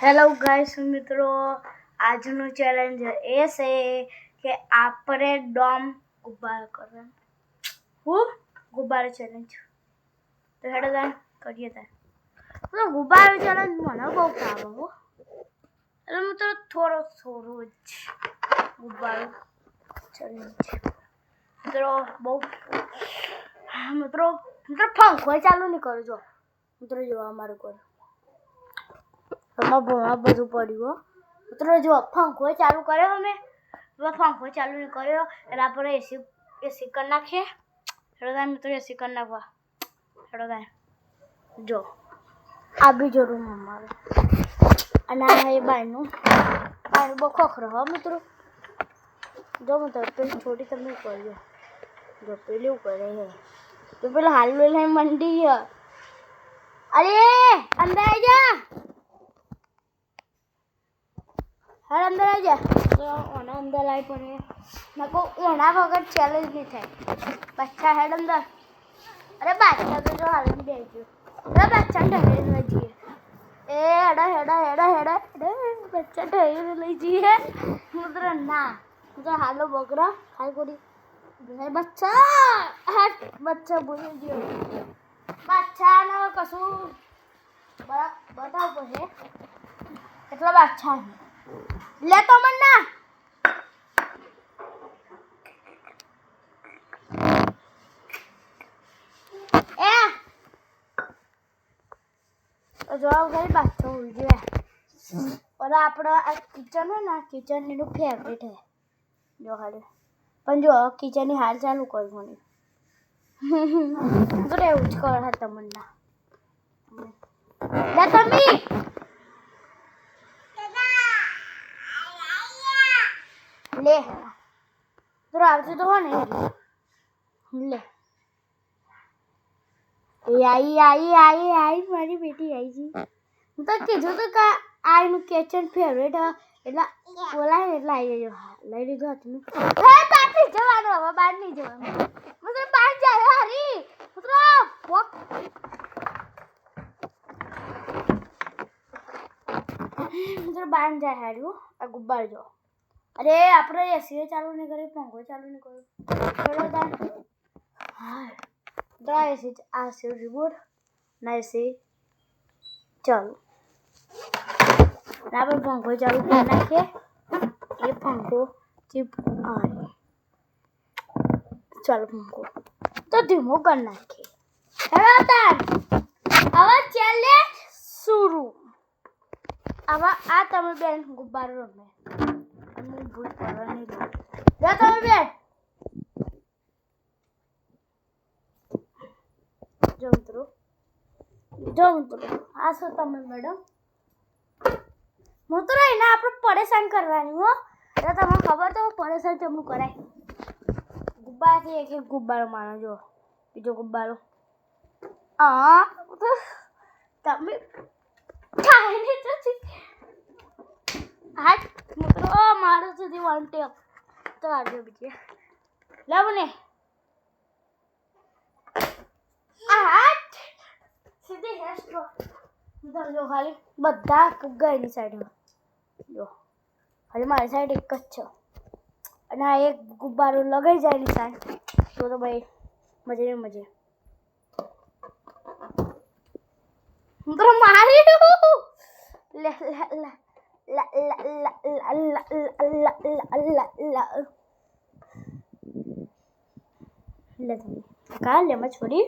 Hello guys મિત્રો, આજનું challenge એ છે કે આપણે ડોમ ગુબ્બારો કરવાનો. હું ગુબ્બારો ચેલેન્જ તો હેડો ગાઈસ કરીએ તાર ગુબ્બારો ચેલેન્જ મને બહુ ભાવે હો. એટલે મિત્રો થોડો જ ગુબ્બારો ચેલેન્જ મિત્રો બહુ મિત્રો પંખો ચાલુ નહીં કરજો મિત્રો. જોવા અમારું કરો ભણવા બધું પડ્યું મિત્રો. જો પંખો ચાલુ કર્યો અમે પંખો ચાલુ નહીં કર્યો એટલે આપણે એસી કરી નાખીએ. હેડો મિત્રો એસી કરી નાખવા. હેડો જો આ બીજો રૂમ અમારો અને આ એ બાયનું બહુ ખોખરો હો મિત્રો. જો મિત્રો પેલી છોટી તમે કર્યો જો પેલી એવું કરે છે તો પેલો હાલ લઈને મંડી ગયો. અરે અંદર આવી જા, હર અંદર આવી જા. તો ઓના અંદર આવી પડે નકો ઓના વગર ચેલેન્જ નહીં થાય. બચ્ચા હેડ અંદર. અરે બાદશાહ તો જો હાલ બે ગયો. અરે બચ્ચા ઢહેર લઈ જઈએ. એ હેડા બચ્ચા ઢહેર લઈ જઈએ મિત્રો. ના તો હાલો બકરા ખાઈ કોડી બચ્ચા બચ્ચા બોલી ગયો. બાદશાહનો કશું બતાવવું પડે એટલે બાદશાહ લેતો મન ના. જવાબ ખાલી બાદશાહ હોવી જોઈએ. और આપણો આ કિચન હોય ને કિચન એનું ફેવરેટ હે જો ખાલી. પણ જો કિચનની હાલ ચાલુ કર્યું મને તો એવું જ કરે તમને. લે તમી લે તો આવતી તો હો ને લે. आई મારી બેટી आई जी. હું તો કીધું તો કે આ એનું કિચન ફેવરેટ એટલે બોલાય ને એટલે આવી જજો. લઈ લીધું હાથનું. બહાર નહીં જવાનું હવે, બહાર નહીં જવાનું મતલબ બહાર જાય હારી મતલબ બહાર જાય હાર્યું. આ ગુબ્બાર જો. અરે આપણે એસી ચાલુ નહીં કર્યું, પંખો ચાલુ નહીં કર્યું. હા એસી આ છે રિમોટ ના એસી ચાલુ. આપણે પંખો ચાલુ કરી નાખીએ. એ પંખો ચાલો પંખો તો ધીમો કરી નાખીએ. હવે ચેલેન્જ શરૂ. હવે આ તમે બેન ગુબ્બારો રમે હું ભૂલ કરવા નહીં દઉં. તમે બેન જો મિત્રો આ શું તમે મેડમ મિત્રો એને આપણે પરેશાન કરવાની હો. એટલે તમને ખબર તો પરેશાન કેમનું કરાય. ગુબ્બારાથી એક ગુબ્બારો માનો જો બીજો ગુબ્બારો તમે ખાઈને તો હા મિત્રો મારો સુધી વન ટેપ તો આવજો બીજે લાવો ને સીધી હેસ્ટ્રો જો ખાલી બધા ફુગ્ગાની સાઈડ જો ખાલી મારી સાઈડ એક જ છે અને આ એક ગુબ્બારો લગાઈ જાય એની સાઈડ તો ભાઈ મજે મિત્રો મારી લે કા લે માં છોડી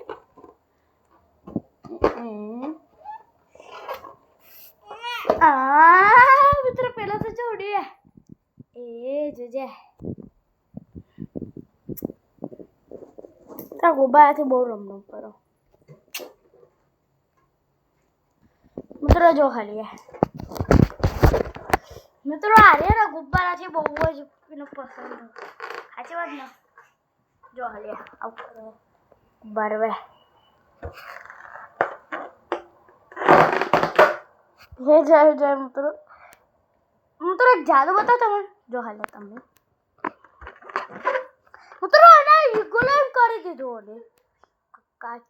મિત્રો પેલા તો છોડી એ જોજે ગુબ્બારાથી બહુ રમવું કરો મિત્રો. જો ખાલી મિત્રો આ ગુબ્બારાથી બહુ જ એનો પસંદ સાચી વાત ને. જો ખાલી આવું કરો બરવે હે જાય મિત્રો એક જાદુ બતાવો તમે. જો હાલે તમે મિત્રો આના ગુલામ કરી દીધો ને કાચ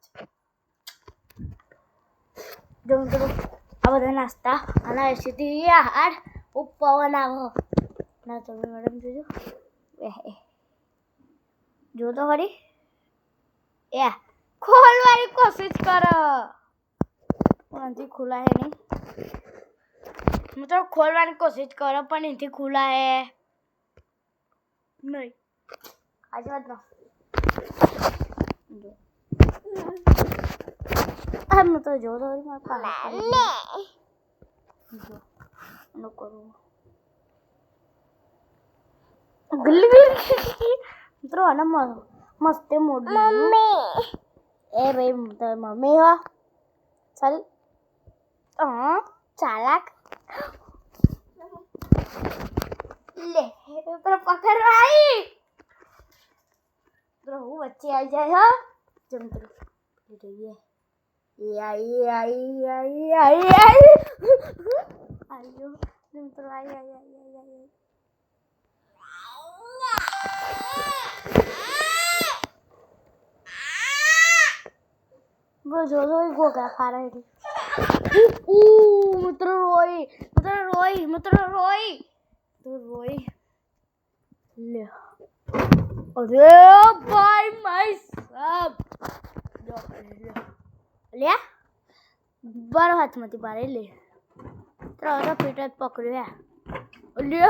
જો મિત્રો આ બધા નાસ્તા અને એસીથી આહાર પવન આવો ના તમે મેડમ જોજો જો તો ખરી એ ખોલવાની કોશિશ કરો પણ ખુલાય નહીં મિત્રો ખોલવાની કોશિશ કરો પણ એથી ખુલાય નહીં આજે વાત ના હું તો જો તો મિત્રો આને મસ્ત મોડ એ ભાઈ મમ્મી હો ચાલ ચાલાક લે મિત્રો પકડવા આવી મિત્રો હું વચ્ચે આવી જાય હો જો મિત્રો જોઈએ આયો મિત્રો આઈ वो जो जो गो गया खा रहा है मित्र रोई ले अरे भाई माय सब ले बार हाथ मत बारे ले त्रा पेट पकड़्या ले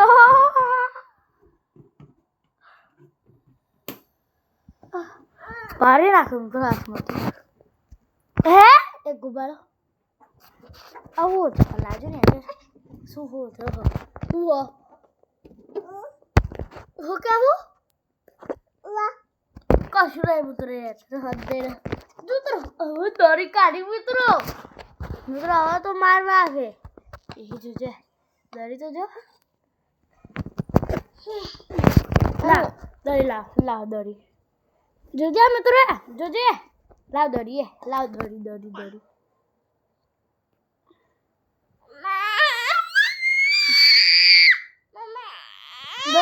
बारे नाखूं तो हाथ मत હે એક ગુબારો આવો તો લાજો ને શું હો તો હું કેવું કશું રહે મિત્રો હદે મિત્રો હવે દોરી કાઢી મિત્રો હવે તો મારવા આવે એ જોજે દોરી તો જો લાવ દોરી જોજે મિત્રો જોજે લાવ દોરી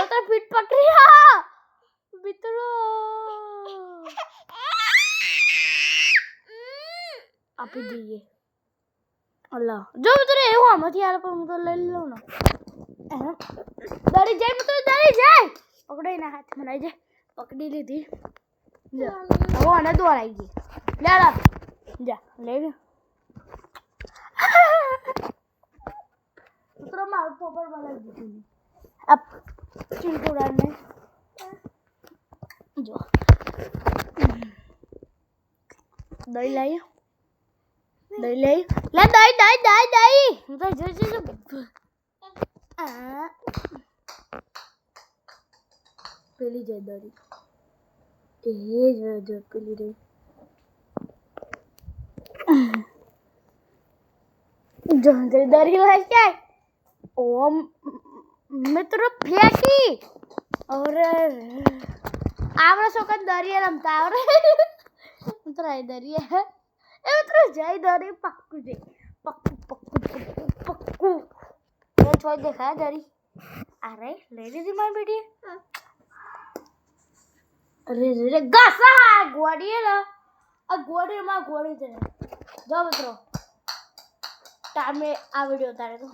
તો ફીટ પકડી મિત્રો આપી દઈએ અલ્લાહ જો મિત્રો એવું આમાંથી આલે પણ હું તો લઈ લઉં ને દોરી જાય મિત્રો દોરી જાય પકડાઈ ના હાથ મનાઈ જાય પકડી લીધી હવે આને દોરાઈ ગઈ લે જા લે મિત્રો મારું પોપર બનાવી દીધું આ ચિંટુરાને જો દહીં લઈ લે દહીં હું તો જોઈ પેલી જાય દરી જો પેલી રહી जो दरी है क्या ओ मित्र फेंकी और आवरा सोका दरी रमता आवरे मित्र आई दरी है ए मित्र जाई दरी पक्कू जे पक्कू ये छोड़ देखा दरी अरे ले ली मार बेटी अरे गसा गोड़ी है ना आ गोड़ी में गोड़ी दे जो मित्रो टाइम में आ वीडियो उतारे तो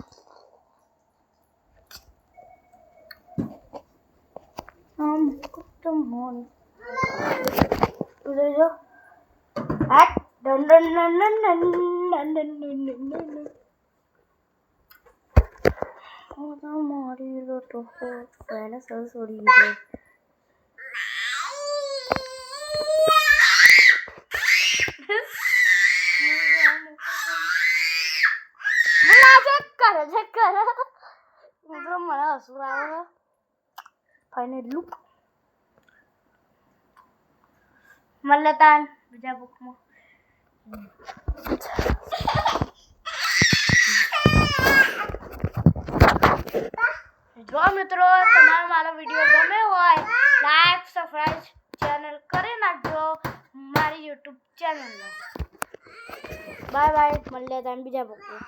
हम तुम मोन उधर जो हट डन डन डन डन डन डन डन ओ तो मोरी रो तो पहले सब सोरी है चक्कर મિત્રો મને હસવું આવે ફાઇનલ લુક મલ્લતાન બીજા બુકમાં જો મિત્રો તમારો મારો વિડિયો ગમે હોય લાઈક સબસ્ક્રાઇબ ચેનલ કરી નાખજો મારી YouTube ચેનલ બાય બાય મલ્લતાન બીજા બુકમાં